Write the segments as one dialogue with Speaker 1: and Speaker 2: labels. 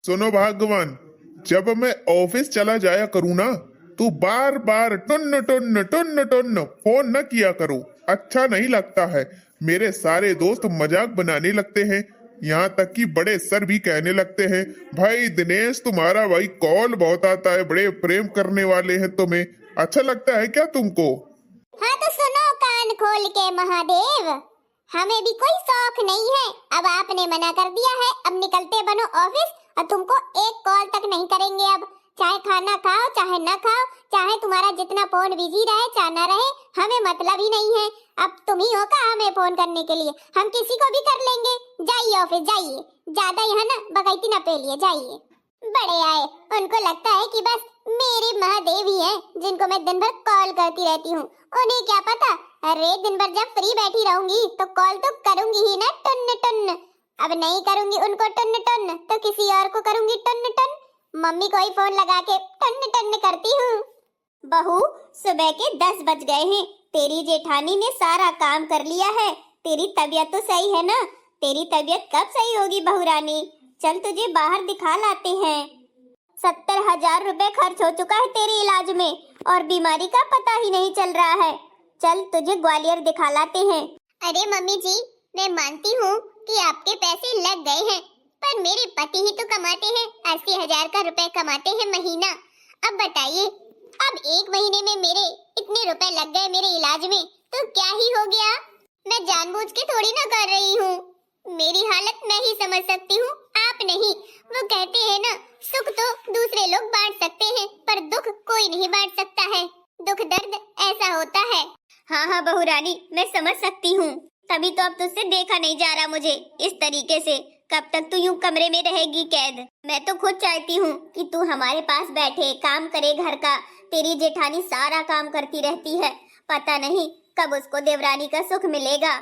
Speaker 1: सुनो भगवान, जब मैं ऑफिस चला जाया करूँ ना, तो बार बार टुन्न टुन्न टुन्न टुन्न फोन न किया करो। अच्छा नहीं लगता है। मेरे सारे दोस्त मजाक बनाने लगते हैं, यहाँ तक कि बड़े सर भी कहने लगते हैं, भाई दिनेश तुम्हारा भाई कॉल बहुत आता है, बड़े प्रेम करने वाले हैं तुम्हें। अच्छा लगता है क्या तुमको?
Speaker 2: हाँ तो सुनो कान खोल के महादेव, हमें भी कोई शौक नहीं है। अब आपने मना कर दिया है, अब निकलते बनो ऑफिस और तुमको एक कॉल तक नहीं करेंगे। अब चाहे खाना खाओ चाहे ना खाओ, चाहे तुम्हारा जितना फोन बिजी रहे चाहे ना रहे, हमें मतलब ही नहीं है। अब तुम ही हो का हमें फोन करने के लिए, हम किसी को भी कर लेंगे। जाइए ऑफिस जाइए, ज्यादा यहाँ ना बगैती ना पेलिए, जाइए। बड़े आए, उनको लगता है कि बस मेरे महादेव ही हैं जिनको मैं दिन भर कॉल करती रहती हूँ। उन्हें क्या पता, अरे दिन भर जब फ्री बैठी रहूंगी तो कॉल तो करूंगी ही ना, टुन्न टुन्न। अब नहीं करूंगी उनको टुन्न टुन्न तो किसी और को करूंगी टुन्न टुन्न। मम्मी को ही फोन लगा के टुन्न टुन्न करती हूँ। बहू, सुबह के 10 बज गए हैं, तेरी जेठानी ने सारा काम कर लिया है। तेरी तबीयत तो सही है ना? तेरी तबीयत कब सही होगी बहू रानी? चल तुझे बाहर दिखा लाते हैं। 70,000 रुपए खर्च हो चुका है तेरे इलाज में और बीमारी का पता ही नहीं चल रहा है। चल तुझे ग्वालियर दिखा लाते हैं। अरे मम्मी जी, मैं मानती हूँ कि आपके पैसे लग गए हैं, पर मेरे पति ही तो कमाते हैं 80,000 का रुपए कमाते हैं महीना। अब बताइए, अब एक महीने में मेरे इतने रुपए लग गए मेरे इलाज में, तो क्या ही हो गया? मैं जानबूझ के थोड़ी ना कर रही हूँ। मेरी हालत मैं ही समझ सकती हूँ, आप नहीं। वो कहते हैं ना, सुख तो दूसरे लोग बांट सकते हैं पर दुख कोई नहीं बांट सकता है। दुख दर्द ऐसा होता है। हाँ हाँ बहू रानी, मैं समझ सकती हूँ, तभी तो अब तुझसे देखा नहीं जा रहा मुझे इस तरीके से। कब तक तू यूं कमरे में रहेगी कैद? मैं तो खुद चाहती हूँ कि तू हमारे पास बैठे, काम करे घर का। तेरी जेठानी सारा काम करती रहती है, पता नहीं कब उसको देवरानी का सुख मिलेगा।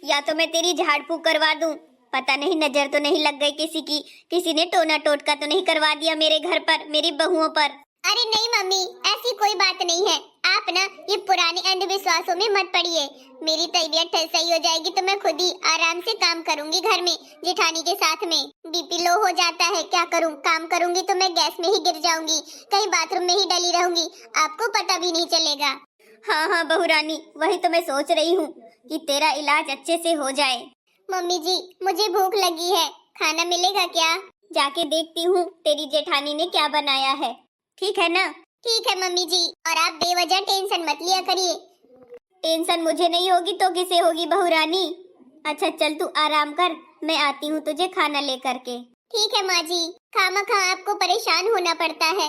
Speaker 2: या तो मैं तेरी झाड़ फूक करवा दूं, पता नहीं नजर तो नहीं लग गई किसी की, किसी ने टोना टोटका तो नहीं करवा दिया मेरे घर पर, मेरी बहुओं पर। अरे नहीं मम्मी, ऐसी कोई बात नहीं है। आप ना ये पुराने अंधविश्वासों में मत पड़िए। मेरी तबीयत सही हो जाएगी तो मैं खुद ही आराम से काम करूंगी घर में जेठानी के साथ में। बीपी लो हो जाता है, क्या करूं? काम करूंगी तो मैं गैस में ही गिर जाऊंगी, कहीं बाथरूम में ही डली रहूंगी, आपको पता भी नहीं चलेगा। हाँ हाँ बहू रानी, वही तो मैं सोच रही हूँ कि तेरा इलाज अच्छे से हो जाए। मम्मी जी, मुझे भूख लगी है, खाना मिलेगा क्या? जाके देखती हूँ तेरी जेठानी ने क्या बनाया है। ठीक है ना? ठीक है मम्मी जी, और आप बेवजह टेंशन मत लिया करिए। टेंशन मुझे नहीं होगी तो किसे होगी बहू रानी? अच्छा चल तू आराम कर, मैं आती हूँ तुझे खाना लेकर के। ठीक है माँ जी, खामखा आपको परेशान होना पड़ता है,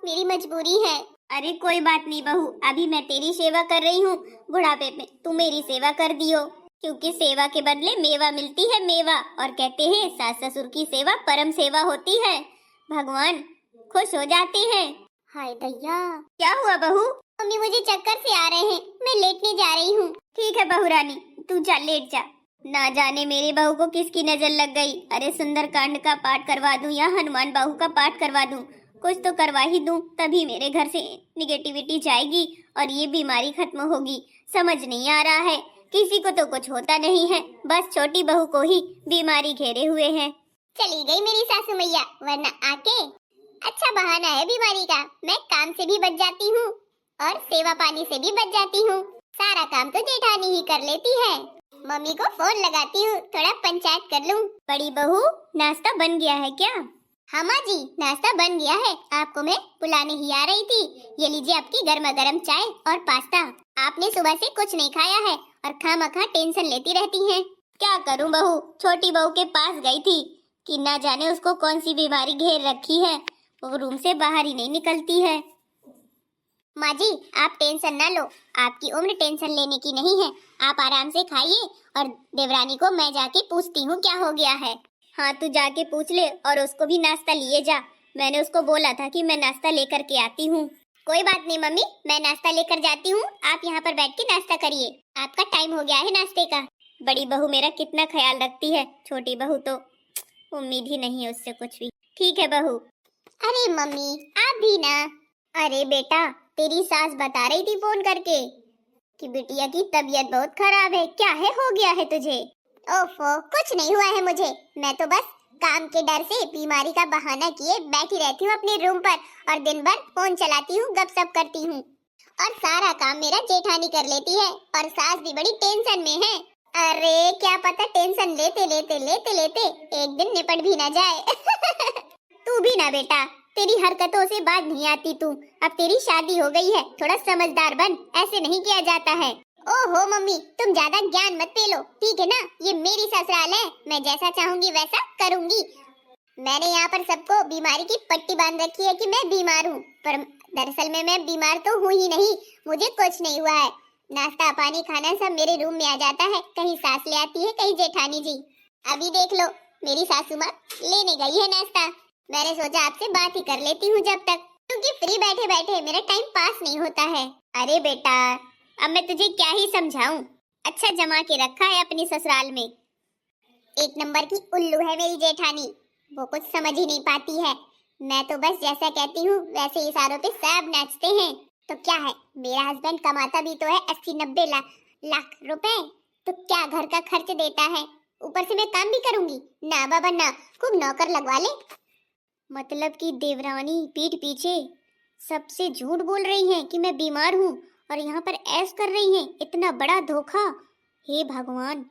Speaker 2: मेरी मजबूरी है। अरे कोई बात नहीं बहू, अभी मैं तेरी सेवा कर रही हूँ, बुढ़ापे में तू मेरी सेवा कर दियो, क्योंकि सेवा के बदले मेवा मिलती है, मेवा। और कहते हैं सास ससुर की सेवा परम सेवा होती है, भगवान खुश हो जाते हैं। हाय दैया, क्या हुआ बहू? मम्मी मुझे चक्कर से आ रहे हैं, मैं लेटने जा रही हूँ। ठीक है बहू रानी, तू जा लेट जा। ना जाने मेरी बहू को किसकी नजर लग गई। अरे सुंदरकांड का पाठ करवा दूं या हनुमान बाहु का पाठ करवा दूं, कुछ तो करवा ही दूं, तभी मेरे घर से निगेटिविटी जाएगी और ये बीमारी खत्म होगी। समझ नहीं आ रहा है, किसी को तो कुछ होता नहीं है, बस छोटी बहू को ही बीमारी घेरे हुए है। चली गई मेरी सासू मैया, वरना आके अच्छा बहाना है बीमारी का। मैं काम से भी बच जाती हूँ और सेवा पानी से भी बच जाती हूँ, सारा काम तो जेठानी ही कर लेती है। मम्मी को फोन लगाती हूँ, थोड़ा पंचायत कर लूँ। बड़ी बहू, नाश्ता बन गया है क्या? हाँ माँ जी, नाश्ता बन गया है, आपको मैं बुलाने ही आ रही थी। ये लीजिए आपकी गर्मा गर्म चाय और पास्ता। आपने सुबह से कुछ नहीं खाया है और खामखा टेंशन लेती रहती हैं। क्या करूं बहू, छोटी बहू के पास गई थी कि ना जाने उसको कौन सी बीमारी घेर रखी है, वो रूम से बाहर ही नहीं निकलती है। माँ जी आप टेंशन ना लो, आपकी उम्र टेंशन लेने की नहीं है, आप आराम से खाइए और देवरानी को मैं जाके पूछती हूँ क्या हो गया है। हाँ तू जाके पूछ ले और उसको भी नाश्ता लिए जा, मैंने उसको बोला था कि मैं नाश्ता लेकर के आती हूँ। कोई बात नहीं मम्मी, मैं नाश्ता लेकर जाती हूँ, आप यहाँ पर बैठ के नाश्ता करिए, आपका टाइम हो गया है नाश्ते का। बड़ी बहू मेरा कितना ख्याल रखती है, छोटी बहू तो उम्मीद ही नहीं है उससे कुछ भी। ठीक है बहू। अरे मम्मी आप भी ना। अरे बेटा, तेरी सास बता रही थी फोन करके कि बिटिया की तबीयत बहुत खराब है, क्या है, हो गया है तुझे? ओफो, कुछ नहीं हुआ है मुझे, मैं तो बस काम के डर से बीमारी का बहाना किए बैठी रहती हूँ अपने रूम पर और दिन भर फोन चलाती हूँ, गपशप करती हूँ और सारा काम मेरा जेठानी कर लेती है और सास भी बड़ी टेंशन में है। अरे क्या पता टेंशन लेते लेते लेते लेते एक दिन निपट भी ना जाए। तू भी ना बेटा, तेरी हरकतों से बात नहीं आती तू। अब तेरी शादी हो गई है, थोड़ा समझदार बन, ऐसे नहीं किया जाता है। ओहो मम्मी, तुम ज्यादा ज्ञान मत पेलो, ठीक है ना? ये मेरी ससुराल है, मैं जैसा चाहूंगी वैसा करूंगी। मैंने यहाँ पर सबको बीमारी की पट्टी बांध रखी है कि मैं बीमार हूँ, पर दरअसल में मैं बीमार तो हूँ ही नहीं, मुझे कुछ नहीं हुआ है। नाश्ता पानी खाना सब मेरे रूम में आ जाता है, कहीं सास ले आती है, कहीं जेठानी जी। अभी देख लो मेरी सासू माँ लेने गई है नाश्ता। मैंने सोचा आपसे बात ही कर लेती हूँ जब तक, क्योंकि फ्री बैठे बैठे मेरा टाइम पास नहीं होता है। अरे बेटा, अब मैं तुझे क्या ही समझाऊं, अच्छा जमा के रखा है अपनी ससुराल में। एक नंबर की उल्लू है मेरी जेठानी, वो कुछ समझ ही नहीं पाती है। मैं तो बस जैसा कहती हूँ वैसे इशारों पे सब नाचते हैं। तो क्या है, मेरा हस्बैंड कमाता भी तो है 80-90 लाख रुपए, तो क्या घर का खर्च देता है, ऊपर से मैं काम भी करूंगी? ना बाबा ना, खूब नौकर लगवा ले। मतलब कि देवरानी पीठ पीछे सबसे झूठ बोल रही हैं कि मैं बीमार हूँ और यहाँ पर ऐश कर रही हैं। इतना बड़ा धोखा, हे भगवान।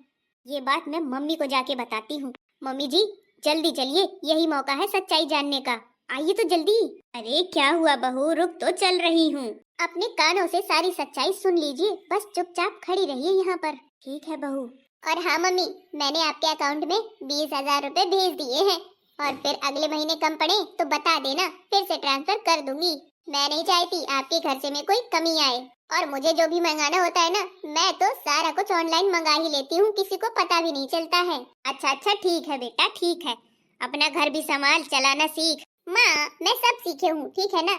Speaker 2: ये बात मैं मम्मी को जाके बताती हूँ। मम्मी जी जल्दी चलिए, यही मौका है सच्चाई जानने का, आइए तो जल्दी। अरे क्या हुआ बहू, रुक तो चल रही हूँ। अपने कानों से सारी सच्चाई सुन लीजिए, बस चुपचाप खड़ी रहिए यहाँ पर। ठीक है बहू। और हाँ मम्मी, मैंने आपके अकाउंट में 20,000 रुपए भेज दिए हैं और फिर अगले महीने कम पड़े तो बता देना, फिर से ट्रांसफर कर दूंगी। मैं नहीं चाहती आपके खर्चे में कोई कमी आए, और मुझे जो भी मंगाना होता है ना, मैं तो सारा कुछ ऑनलाइन मंगा ही लेती हूँ, किसी को पता भी नहीं चलता है। अच्छा अच्छा ठीक है बेटा, ठीक है, अपना घर भी संभाल, चलाना सीख। माँ मैं सब सीखे हूँ, ठीक है ना?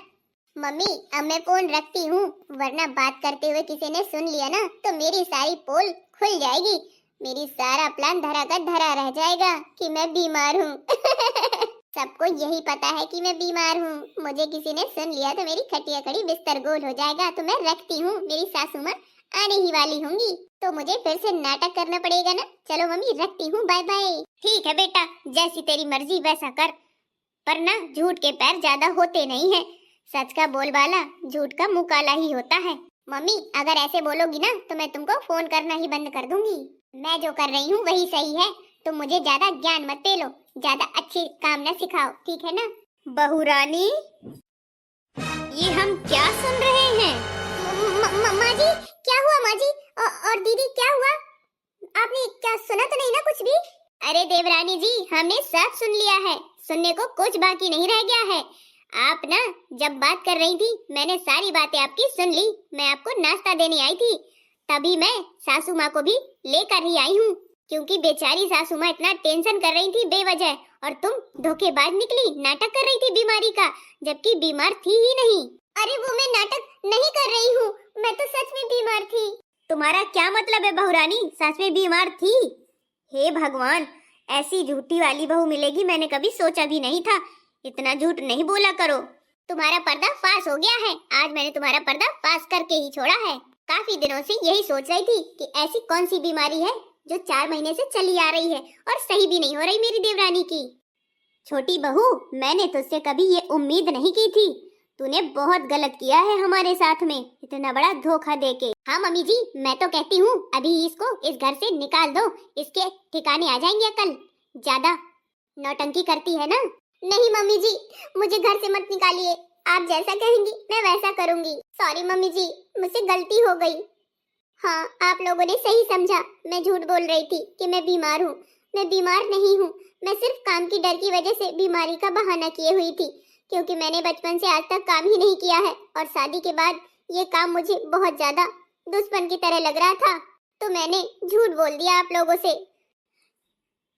Speaker 2: मम्मी अब मैं फोन रखती हूँ, वरना बात करते हुए किसी ने सुन लिया ना तो मेरी सारी पोल खुल जाएगी, मेरी सारा प्लान धरा का धरा रह जाएगा कि मैं बीमार हूँ। सबको यही पता है कि मैं बीमार हूँ, मुझे किसी ने सुन लिया तो मेरी खटिया खड़ी बिस्तर गोल हो जाएगा। तो मैं रखती हूँ, मेरी सासू माँ आने ही वाली होंगी तो मुझे फिर से नाटक करना पड़ेगा ना। चलो मम्मी रखती हूँ, बाय बाय। ठीक है बेटा, जैसी तेरी मर्जी वैसा कर, पर ना झूठ के पैर ज्यादा होते नहीं है, सच का बोलबाला झूठ का मुंह काला ही होता है। मम्मी अगर ऐसे बोलोगी ना तो मैं तुमको फोन करना ही बंद कर दूंगी। मैं जो कर रही हूँ वही सही है, तुम मुझे ज्यादा ज्ञान मत दे लो, ज्यादा अच्छी काम ना सिखाओ, ठीक है ना? बहू रानी, ये हम क्या सुन रहे हैं? माँ जी क्या हुआ? माँ जी और दीदी क्या हुआ? आपने क्या सुना तो नहीं ना कुछ भी? अरे देवरानी जी, हमने सब सुन लिया है, सुनने को कुछ बाकी नहीं रह गया है। आप ना जब बात कर रही थी मैंने सारी बातें आपकी सुन ली। मैं आपको नाश्ता देने आई थी, तभी मैं सासू माँ को भी लेकर ही आई हूँ, क्योंकि बेचारी सासू माँ इतना टेंशन कर रही थी बेवजह, और तुम धोखेबाज निकली, नाटक कर रही थी बीमारी का, जबकि बीमार थी ही नहीं। अरे वो मैं नाटक नहीं कर रही हूँ, मैं तो सच में बीमार थी। तुम्हारा क्या मतलब है बहुरानी, सच में बीमार थी? हे भगवान, ऐसी झूठी वाली बहू मिलेगी मैंने कभी सोचा भी नहीं था। इतना झूठ नहीं बोला करो, तुम्हारा पर्दा फाश हो गया है। आज मैंने तुम्हारा पर्दा फाश करके ही छोड़ा है। काफी दिनों से यही सोच रही थी कि ऐसी कौन सी बीमारी है जो 4 महीने से चली आ रही है और सही भी नहीं हो रही मेरी देवरानी की। छोटी बहू, मैंने तुझसे कभी ये उम्मीद नहीं की थी, तूने बहुत गलत किया है हमारे साथ में, इतना बड़ा धोखा देके। हाँ मम्मी जी, मैं तो कहती हूँ अभी इसको इस घर से निकाल दो, इसके ठिकाने आ जाएंगे अकल। ज्यादा नौटंकी करती है ना? नहीं मम्मी जी, मुझे घर से मत निकालिए, आप जैसा कहेंगी मैं वैसा करूंगी। सॉरी मम्मी जी, मुझसे गलती हो गई। हाँ आप लोगों ने सही समझा, मैं झूठ बोल रही थी कि मैं बीमार हूँ। मैं बीमार नहीं हूँ, मैं सिर्फ काम की डर की वजह से बीमारी का बहाना किए हुई थी, क्योंकि मैंने बचपन से आज तक काम ही नहीं किया है और शादी के बाद ये काम मुझे बहुत ज्यादा दुश्मन की तरह लग रहा था, तो मैंने झूठ बोल दिया आप लोगों से।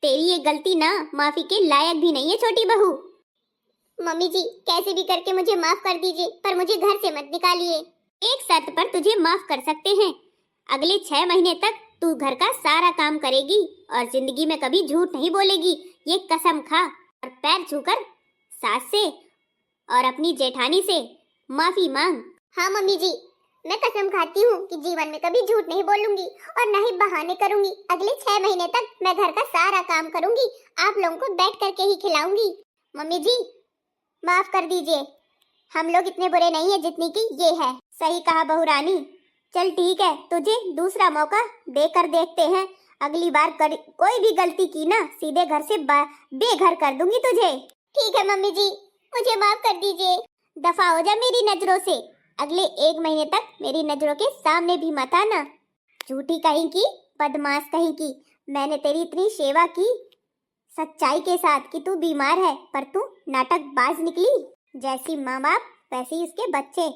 Speaker 2: तेरी ये गलती ना माफी के लायक भी नहीं है छोटी बहू। मम्मी जी कैसे भी करके मुझे माफ कर दीजिए, पर मुझे घर से मत निकालिए। एक शर्त पर तुझे माफ कर सकते हैं, अगले 6 महीने तक तू घर का सारा काम करेगी और जिंदगी में कभी झूठ नहीं बोलेगी, ये कसम खा और पैर छूकर सास से और अपनी जेठानी से माफी मांग। हाँ मम्मी जी, मैं कसम खाती हूँ कि जीवन में कभी झूठ नहीं बोलूंगी और न ही बहाने करूंगी। अगले 6 महीने तक मैं घर का सारा काम करूंगी, आप लोगों को बैठ करके ही खिलाऊंगी। मम्मी जी माफ कर दीजिए, हम लोग इतने बुरे नहीं है जितनी की ये है। सही कहा बहू रानी। चल ठीक है, तुझे दूसरा मौका देकर देखते हैं। अगली बार कोई भी गलती की ना, सीधे घर से बेघर कर दूंगी तुझे। ठीक है मम्मी जी, मुझे माफ कर दीजिए। दफा हो जा मेरी नजरों से। अगले 1 महीने तक मेरी नजरों के सामने भी मत आना। झूठी कहीं की, बदमाश कहीं की। मैंने तेरी इतनी सेवा की सच्चाई के साथ कि तू बीमार है, पर तू नाटकबाज निकली। जैसी माँ बाप वैसे ही उसके बच्चे।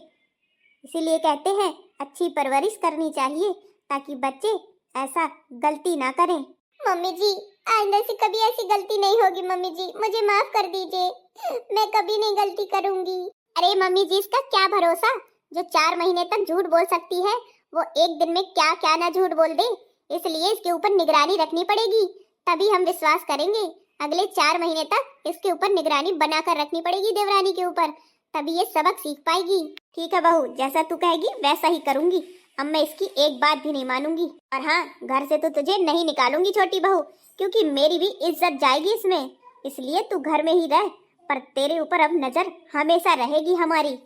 Speaker 2: इसीलिए कहते हैं अच्छी परवरिश करनी चाहिए ताकि बच्चे ऐसा गलती ना करें। मम्मी जी आइंदा से कभी ऐसी गलती नहीं होगी। मम्मी जी मुझे माफ कर दीजिए, मैं कभी नहीं गलती करूंगी। अरे मम्मी जी इसका क्या भरोसा, जो 4 महीने तक झूठ बोल सकती है वो एक दिन में क्या क्या ना झूठ बोल दे। इसलिए इसके ऊपर निगरानी रखनी पड़ेगी, तभी हम विश्वास करेंगे। अगले 4 महीने तक इसके ऊपर निगरानी बनाकर रखनी पड़ेगी देवरानी के ऊपर, तभी ये सबक सीख पाएगी। ठीक है बहू, जैसा तू कहेगी वैसा ही करूंगी। अब मैं इसकी एक बात भी नहीं मानूंगी। और हाँ, घर से तो तुझे नहीं निकालूंगी छोटी बहू, क्योंकि मेरी भी इज्जत जाएगी इसमें। इसलिए तू घर में ही रह, पर तेरे ऊपर अब नजर हमेशा रहेगी हमारी।